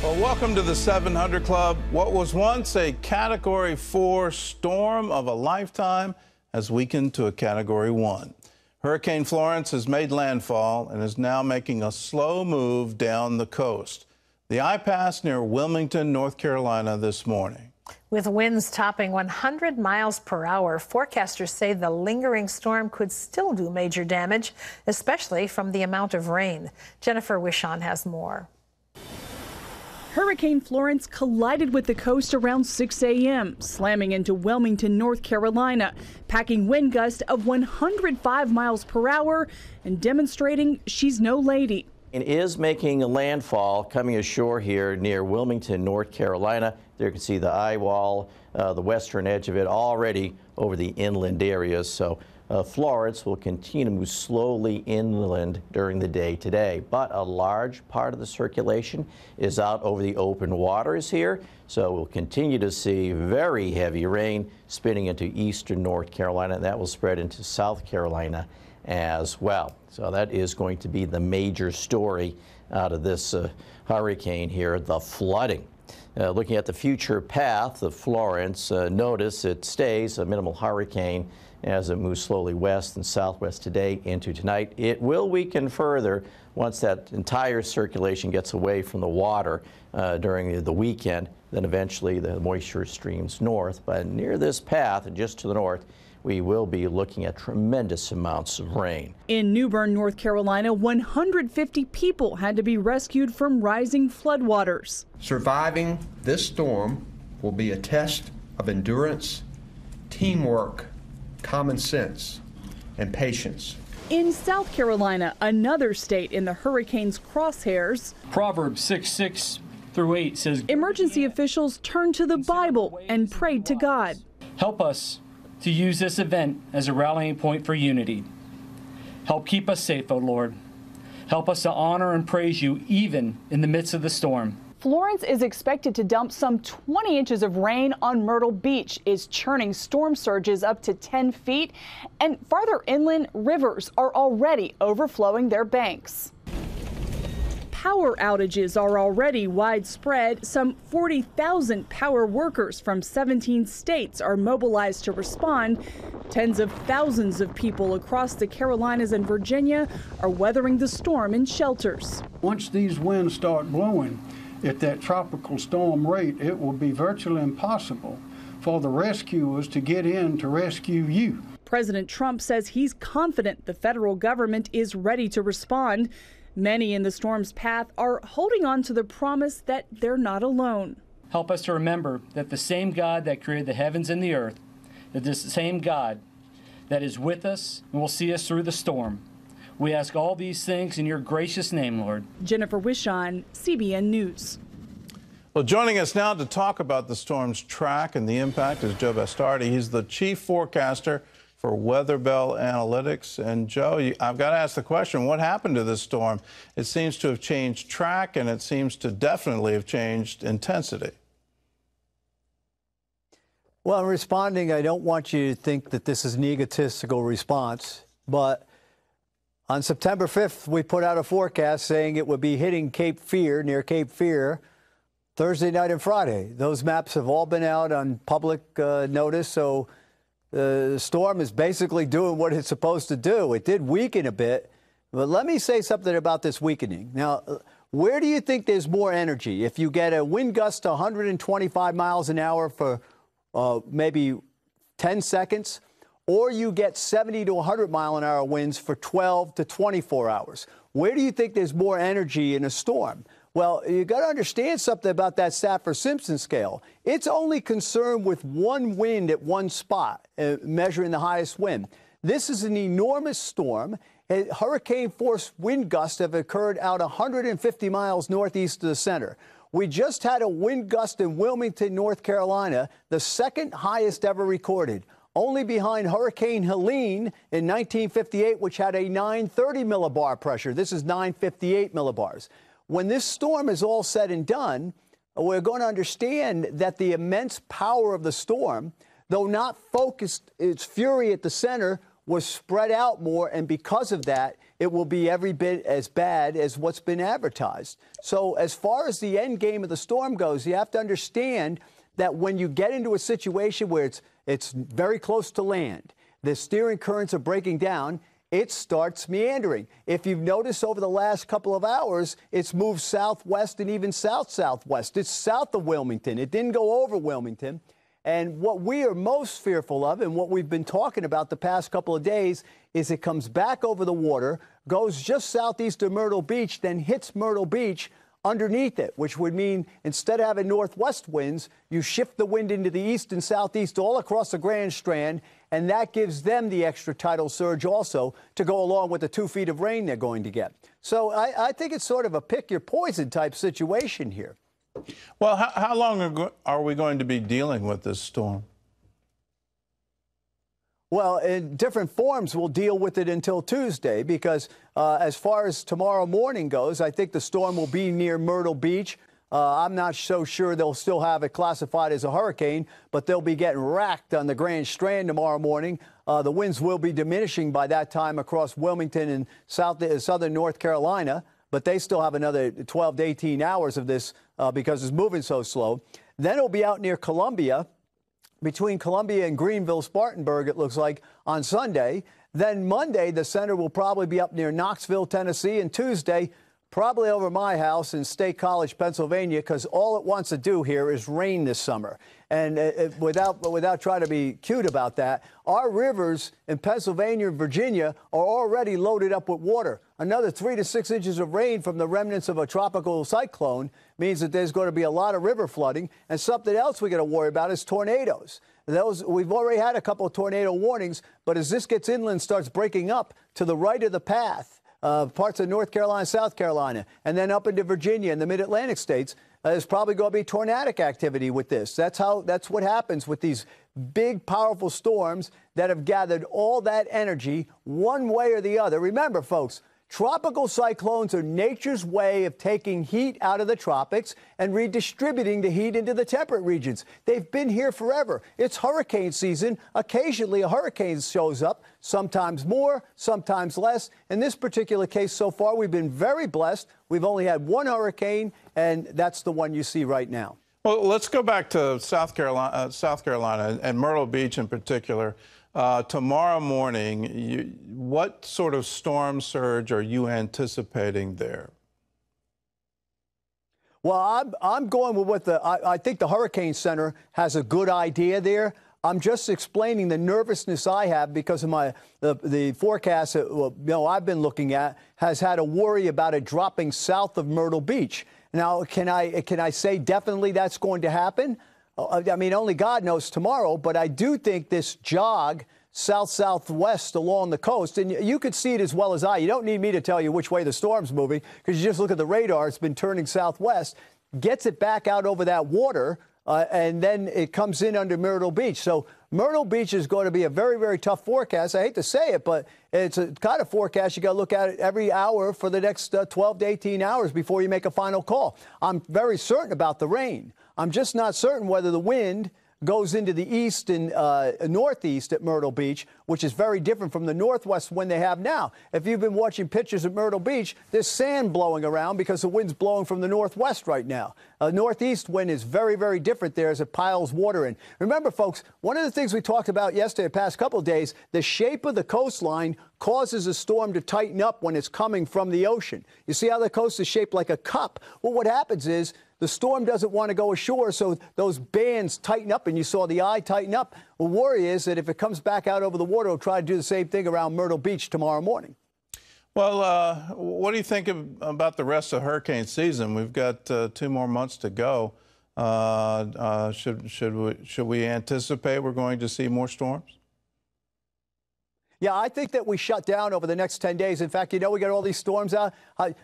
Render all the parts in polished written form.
Well, welcome to the 700 Club. What was once a Category 4 storm of a lifetime has weakened to a Category 1. Hurricane Florence has made landfall and is now making a slow move down the coast. The eye passed near Wilmington, North Carolina this morning. With winds topping 100 miles per hour, forecasters say the lingering storm could still do major damage, especially from the amount of rain. Jennifer Wishon has more. Hurricane Florence collided with the coast around 6 a.m., slamming into Wilmington, North Carolina, packing wind gusts of 105 miles per hour and demonstrating she's no lady. It is making a landfall coming ashore here near Wilmington, North Carolina. There you can see the eye wall, the western edge of it already over the inland areas. So Florence will continue to move slowly inland during the day today, but a large part of the circulation is out over the open waters here. So we'll continue to see very heavy rain spinning into eastern North Carolina, and that will spread into South Carolina as well. So that is going to be the major story out of this hurricane here, the flooding. Looking at the future path of Florence, notice it stays a minimal hurricane as it moves slowly west and southwest today into tonight. It will weaken further once that entire circulation gets away from the water during the weekend. Then eventually the moisture streams north. But near this path and just to the north, we will be looking at tremendous amounts of rain. In New Bern, North Carolina, 150 people had to be rescued from rising floodwaters. Surviving this storm will be a test of endurance, teamwork, common sense, and patience. In South Carolina, another state in the hurricane's crosshairs, Proverbs 6:6 through 8 says, emergency officials turned to the Bible and prayed to God. Help us to use this event as a rallying point for unity. Help keep us safe, O Lord. Help us to honor and praise you even in the midst of the storm. Florence is expected to dump some 20 inches of rain on Myrtle Beach, is churning storm surges up to 10 feet, and farther inland, rivers are already overflowing their banks. Power outages are already widespread. Some 40,000 power workers from 17 states are mobilized to respond. Tens of thousands of people across the Carolinas and Virginia are weathering the storm in shelters. Once these winds start blowing at that tropical storm rate, it will be virtually impossible for the rescuers to get in to rescue you. President Trump says he's confident the federal government is ready to respond. Many in the storm's path are holding on to the promise that they're not alone. Help us to remember that the same God that created the heavens and the earth is the same God that is with us and will see us through the storm. We ask all these things in your gracious name, Lord. Jennifer Wishon, CBN News. Well, joining us now to talk about the storm's track and the impact is Joe Bastardi. He's the chief forecaster for Weather Bell Analytics. And Joe, I've got to ask the question, what happened to this storm? It seems to have changed track, and it seems to definitely have changed intensity. Well, in responding, I don't want you to think that this is an egotistical response, but on September 5th, we put out a forecast saying it would be hitting Cape Fear, near Cape Fear, Thursday night and Friday. Those maps have all been out on public notice, so the storm is basically doing what it's supposed to do. It did weaken a bit, but let me say something about this weakening. Now, where do you think there's more energy? If you get a wind gust to 125 miles an hour for maybe 10 seconds, or you get 70 to 100 mile an hour winds for 12 to 24 hours. Where do you think there's more energy in a storm? Well, you got to understand something about that Saffir-Simpson scale. It's only concerned with one wind at one spot, measuring the highest wind. This is an enormous storm. Hurricane-force wind gusts have occurred out 150 miles northeast of the center. We just had a wind gust in Wilmington, North Carolina, the second highest ever recorded, only behind Hurricane Helene in 1958, which had a 930 millibar pressure. This is 958 millibars. When this storm is all said and done, we're going to understand that the immense power of the storm, though not focused its fury at the center, was spread out more, and because of that, it will be every bit as bad as what's been advertised. So as far as the end game of the storm goes, you have to understand that when you get into a situation where it's very close to land, the steering currents are breaking down, it starts meandering. If you've noticed over the last couple of hours, it's moved southwest and even south-southwest. It's south of Wilmington. It didn't go over Wilmington. And what we are most fearful of, and what we've been talking about the past couple of days, is it comes back over the water, goes just southeast of Myrtle Beach, then hits Myrtle Beach underneath it, which would mean instead of having northwest winds, you shift the wind into the east and southeast all across the Grand Strand, and that gives them the extra tidal surge also to go along with the 2 feet of rain they're going to get. So I think it's sort of a pick your poison type situation here. Well, how long are we going to be dealing with this storm? Well, in different forms, we'll deal with it until Tuesday because as far as tomorrow morning goes, I think the storm will be near Myrtle Beach. I'm not so sure they'll still have it classified as a hurricane, but they'll be getting racked on the Grand Strand tomorrow morning. The winds will be diminishing by that time across Wilmington and southern North Carolina, but they still have another 12 to 18 hours of this because it's moving so slow. Then it'll be out near Columbia. Between Columbia and Greenville, Spartanburg, it looks like, on Sunday. Then Monday, the center will probably be up near Knoxville, Tennessee, and Tuesday, probably over my house in State College, Pennsylvania, because all it wants to do here is rain this summer. And without trying to be cute about that, our rivers in Pennsylvania and Virginia are already loaded up with water. Another 3 to 6 inches of rain from the remnants of a tropical cyclone means that there's going to be a lot of river flooding. And something else we got to worry about is tornadoes. We've already had a couple of tornado warnings, but as this gets inland, starts breaking up to the right of the path, parts of North Carolina, South Carolina, and then up into Virginia and the mid-Atlantic states, there's probably going to be tornadic activity with this. That's what happens with these big, powerful storms that have gathered all that energy one way or the other. Remember, folks, tropical cyclones are nature's way of taking heat out of the tropics and redistributing the heat into the temperate regions. They've been here forever. It's hurricane season. Occasionally a hurricane shows up, sometimes more, sometimes less. In this particular case so far, we've been very blessed. We've only had one hurricane, and that's the one you see right now. Well, let's go back to South Carolina and Myrtle Beach in particular. Tomorrow morning, what sort of storm surge are you anticipating there? Well, I'm going with what I think the Hurricane Center has a good idea there. I'm just explaining the nervousness I have because of the forecast that I've been looking at has had a worry about it dropping south of Myrtle Beach. Now, can I say definitely that's going to happen? I mean, only God knows tomorrow, but I do think this jog south-southwest along the coast, and you could see it as well as I. You don't need me to tell you which way the storm's moving because you just look at the radar. It's been turning southwest, gets it back out over that water, and then it comes in under Myrtle Beach. So Myrtle Beach is going to be a very, very tough forecast. I hate to say it, but it's a kind of forecast you got to look at it every hour for the next 12 to 18 hours before you make a final call. I'm very certain about the rain. I'm just not certain whether the wind goes into the east and northeast at Myrtle Beach, which is very different from the northwest wind they have now. If you've been watching pictures at Myrtle Beach, there's sand blowing around because the wind's blowing from the northwest right now. Northeast wind is very, very different there as it piles water in. Remember, folks, one of the things we talked about yesterday, the past couple of days, the shape of the coastline causes a storm to tighten up when it's coming from the ocean. You see how the coast is shaped like a cup? Well, what happens is the storm doesn't want to go ashore, so those bands tighten up, and you saw the eye tighten up. The worry is that if it comes back out over the water, it'll try to do the same thing around Myrtle Beach tomorrow morning. Well, what do you think about the rest of hurricane season? We've got 2 more months to go. Should we anticipate we're going to see more storms? Yeah, I think that we shut down over the next 10 days. In fact, we got all these storms out.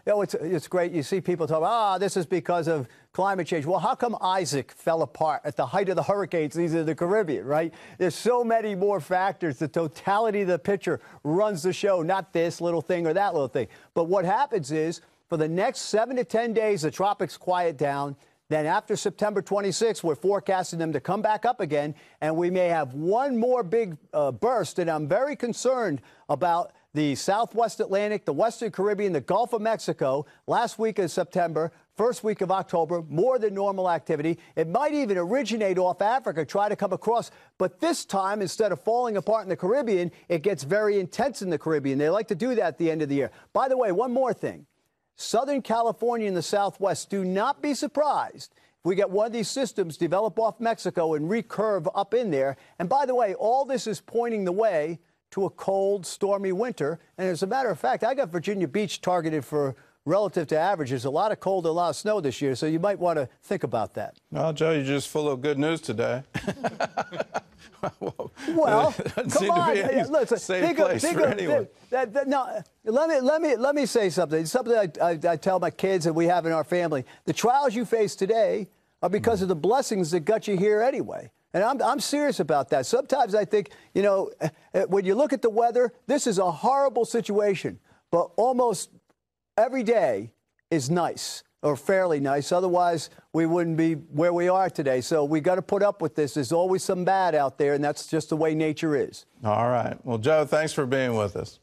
It's great. You see people talk, this is because of climate change. Well, how come Isaac fell apart at the height of the hurricane season in the Caribbean, right? There's so many more factors. The totality of the picture runs the show, not this little thing or that little thing. But what happens is for the next 7 to 10 days, the tropics quiet down. Then after September 26th, we're forecasting them to come back up again, and we may have one more big burst. And I'm very concerned about the Southwest Atlantic, the Western Caribbean, the Gulf of Mexico, last week of September, first week of October, more than normal activity. It might even originate off Africa, try to come across. But this time, instead of falling apart in the Caribbean, it gets very intense in the Caribbean. They like to do that at the end of the year. By the way, one more thing. Southern California and the Southwest, do not be surprised if we get one of these systems develop off Mexico and recurve up in there. And by the way, all this is pointing the way to a cold, stormy winter. And as a matter of fact, I got Virginia Beach targeted for relative to averages, a lot of cold and a lot of snow this year, so you might want to think about that. Well, Joe, you're just full of good news today. Well, come on. Listen, let me say something. It's something I tell my kids and we have in our family. The trials you face today are because of the blessings that got you here anyway. And I'm serious about that. Sometimes I think, you know, when you look at the weather, this is a horrible situation, but almost every day is nice or fairly nice. Otherwise, we wouldn't be where we are today. So we got to put up with this. There's always some bad out there, and that's just the way nature is. All right. Well, Joe, thanks for being with us.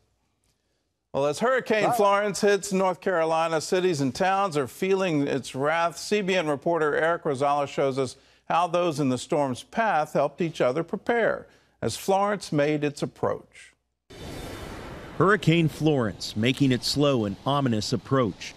Well, as Hurricane Florence hits North Carolina, cities and towns are feeling its wrath. CBN reporter Eric Rosales shows us how those in the storm's path helped each other prepare as Florence made its approach. Hurricane Florence making its slow and ominous approach.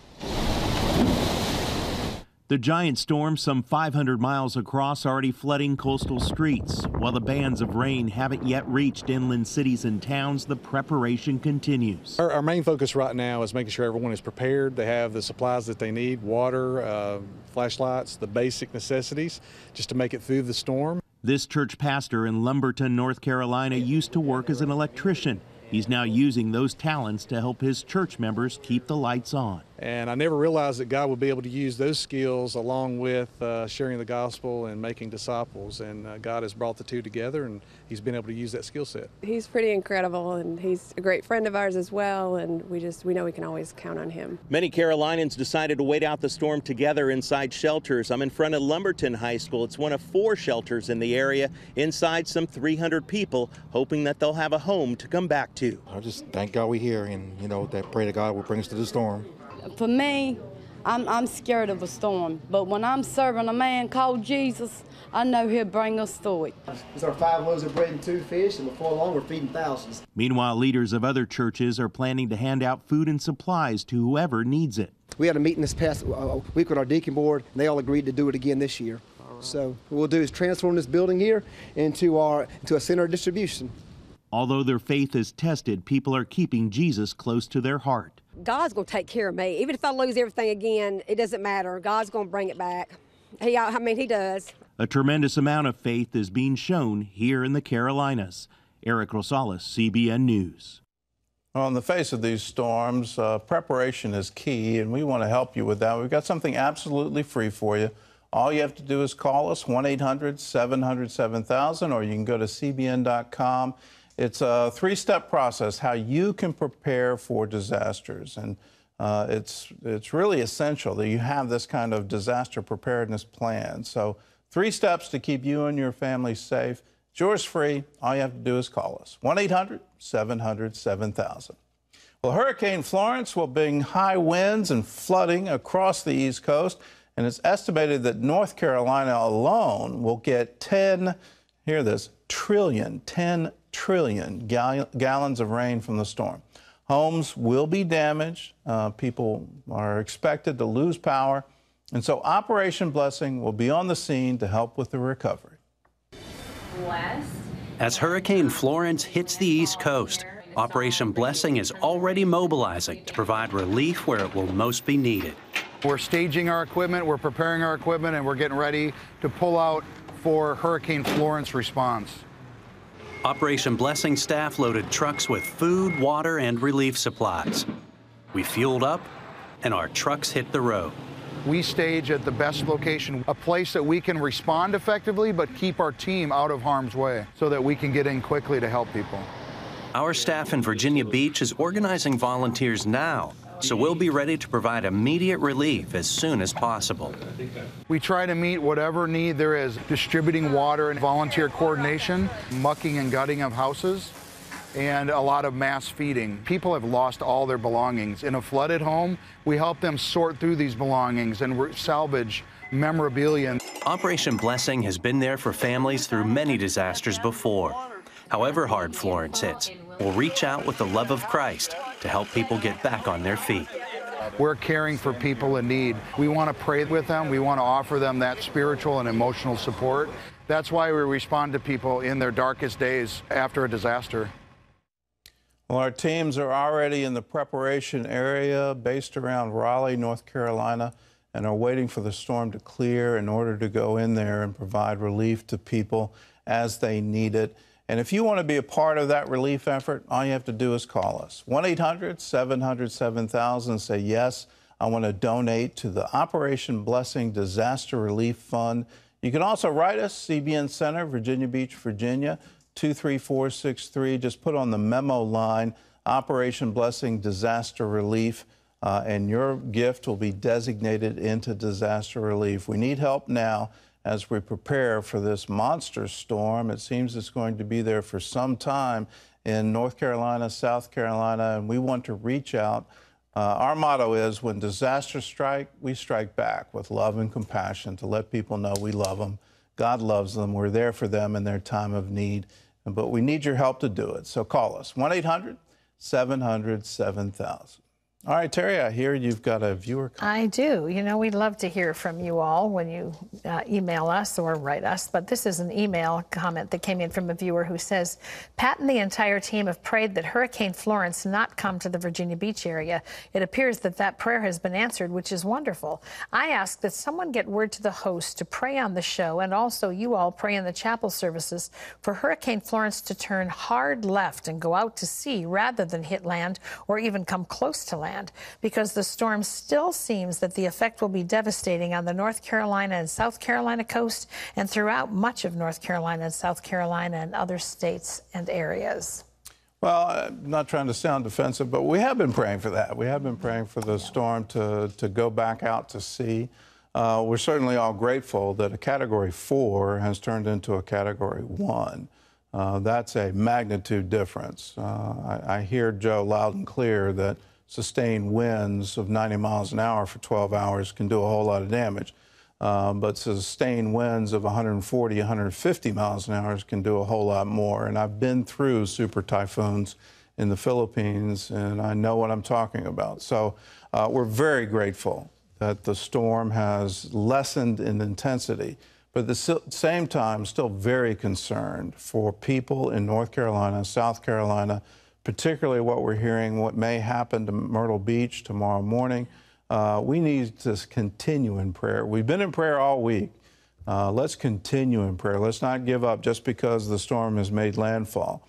The giant storm, some 500 miles across, already flooding coastal streets. While the bands of rain haven't yet reached inland cities and towns, the preparation continues. Our main focus right now is making sure everyone is prepared. They have the supplies that they need, water, flashlights, the basic necessities, just to make it through the storm. This church pastor in Lumberton, North Carolina, used to work as an electrician. He's now using those talents to help his church members keep the lights on. And I never realized that God would be able to use those skills along with sharing the gospel and making disciples. And God has brought the two together, and he's been able to use that skill set. He's pretty incredible, and he's a great friend of ours as well, and we know we can always count on him. Many Carolinians decided to wait out the storm together inside shelters. I'm in front of Lumberton High School. It's one of 4 shelters in the area. Inside, some 300 people, hoping that they'll have a home to come back to. I just thank God we're here, and that pray to God will bring us through the storm. For me, I'm scared of a storm, but when I'm serving a man called Jesus, I know he'll bring us through it. It's our 5 loaves of bread and 2 fish, and before long we're feeding thousands. Meanwhile, leaders of other churches are planning to hand out food and supplies to whoever needs it. We had a meeting this past week with our deacon board, and they all agreed to do it again this year. So what we'll do is transform this building here into a center of distribution. Although their faith is tested, people are keeping Jesus close to their heart. God's going to take care of me. Even if I lose everything again, it doesn't matter. God's going to bring it back. He does. A tremendous amount of faith is being shown here in the Carolinas. Eric Rosales, CBN News. Well, in the face of these storms, preparation is key, and we want to help you with that. We've got something absolutely free for you. All you have to do is call us, 1-800-700-7000, or you can go to cbn.com. It's a 3-step process, how you can prepare for disasters. And it's really essential that you have this kind of disaster preparedness plan. So 3 steps to keep you and your family safe. It's yours free. All you have to do is call us, 1-800-700-7000. Well, Hurricane Florence will bring high winds and flooding across the East Coast. And it's estimated that North Carolina alone will get 10 trillion gallons of rain from the storm. Homes will be damaged. People are expected to lose power. And so Operation Blessing will be on the scene to help with the recovery. As Hurricane Florence hits the East Coast, Operation Blessing is already mobilizing to provide relief where it will most be needed. We're staging our equipment, we're preparing our equipment, and we're getting ready to pull out for Hurricane Florence response. Operation Blessing staff loaded trucks with food, water, and relief supplies. We fueled up, and our trucks hit the road. We stage at the best location, a place that we can respond effectively but keep our team out of harm's way so that we can get in quickly to help people. Our staff in Virginia Beach is organizing volunteers now, so we'll be ready to provide immediate relief as soon as possible. We try to meet whatever need there is, distributing water and volunteer coordination, mucking and gutting of houses. and a lot of mass feeding. People have lost all their belongings. In a flooded home, we help them sort through these belongings and salvage memorabilia. Operation Blessing has been there for families through many disasters before. However hard Florence hits, we'll reach out with the love of Christ to help people get back on their feet. We're caring for people in need. We want to pray with them. We want to offer them that spiritual and emotional support. That's why we respond to people in their darkest days after a disaster. Well, our teams are already in the preparation area based around Raleigh, North Carolina, and are waiting for the storm to clear in order to go in there and provide relief to people as they need it. And if you want to be a part of that relief effort, all you have to do is call us. 1-800-700-7000. Say, yes, I want to donate to the Operation Blessing Disaster Relief Fund. You can also write us, CBN Center, Virginia Beach, Virginia, 23463. Just put on the memo line, Operation Blessing Disaster Relief, and your gift will be designated into disaster relief. We need help now as we prepare for this monster storm. It seems it's going to be there for some time in North Carolina, South Carolina, and we want to reach out. Our motto is, when disasters strike, we strike back with love and compassion to let people know we love them. God loves them. We're there for them in their time of need, but we need your help to do it. So call us, 1-800-700-7000. All right, Terry, I hear you've got a viewer comment. I do. You know, we'd love to hear from you all when you email us or write us. But this is an email comment that came in from a viewer who says, Pat and the entire team have prayed that Hurricane Florence not come to the Virginia Beach area. It appears that that prayer has been answered, which is wonderful. I ask that someone get word to the host to pray on the show, and also you all pray in the chapel services for Hurricane Florence to turn hard left and go out to sea rather than hit land or even come close to land, because the storm still seems that the effect will be devastating on the North Carolina and South Carolina coast and throughout much of North Carolina and South Carolina and other states and areas. Well, I'm not trying to sound defensive, but we have been praying for that. We have been praying for the storm to go back out to sea. We're certainly all grateful that a Category 4 has turned into a Category 1. That's a magnitude difference. I hear Joe loud and clear that sustained winds of 90 miles an hour for 12 hours can do a whole lot of damage. But sustained winds of 140, 150 miles an hour can do a whole lot more. And I've been through super typhoons in the Philippines, and I know what I'm talking about. So we're very grateful that the storm has lessened in intensity, but at the same time, still very concerned for people in North Carolina, South Carolina, particularly what we're hearing, what may happen to Myrtle Beach tomorrow morning. We need to continue in prayer. We've been in prayer all week. Let's continue in prayer. Let's not give up just because the storm has made landfall.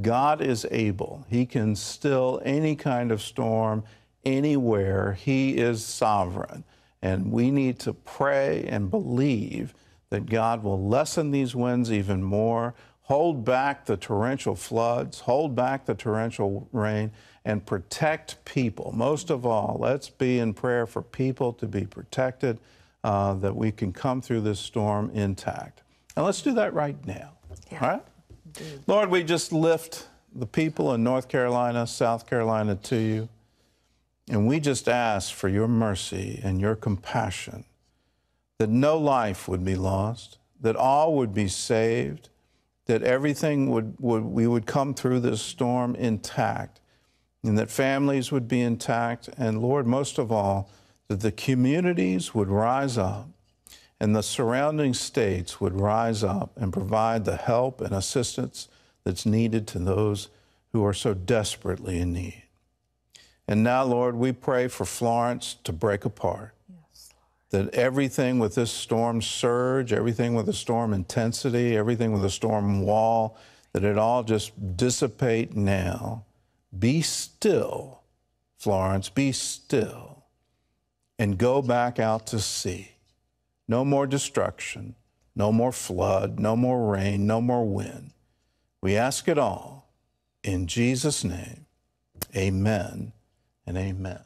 God is able. He can still any kind of storm, anywhere. He is sovereign. And we need to pray and believe that God will lessen these winds even more, hold back the torrential floods, hold back the torrential rain, and protect people. Most of all, let's be in prayer for people to be protected, that we can come through this storm intact. And let's do that right now. Yeah. All right? Indeed. Lord, we just lift the people in North Carolina, South Carolina to you, and we just ask for your mercy and your compassion, that no life would be lost, that all would be saved, that everything we would come through this storm intact, and that families would be intact, and Lord, most of all, that the communities would rise up and the surrounding states would rise up and provide the help and assistance that's needed to those who are so desperately in need. And now, Lord, we pray for Florence to break apart. That everything with this storm surge, everything with the storm intensity, everything with the storm wall, that it all just dissipate now. Be still, Florence, be still, and go back out to sea. No more destruction, no more flood, no more rain, no more wind. We ask it all in Jesus' name. Amen and amen.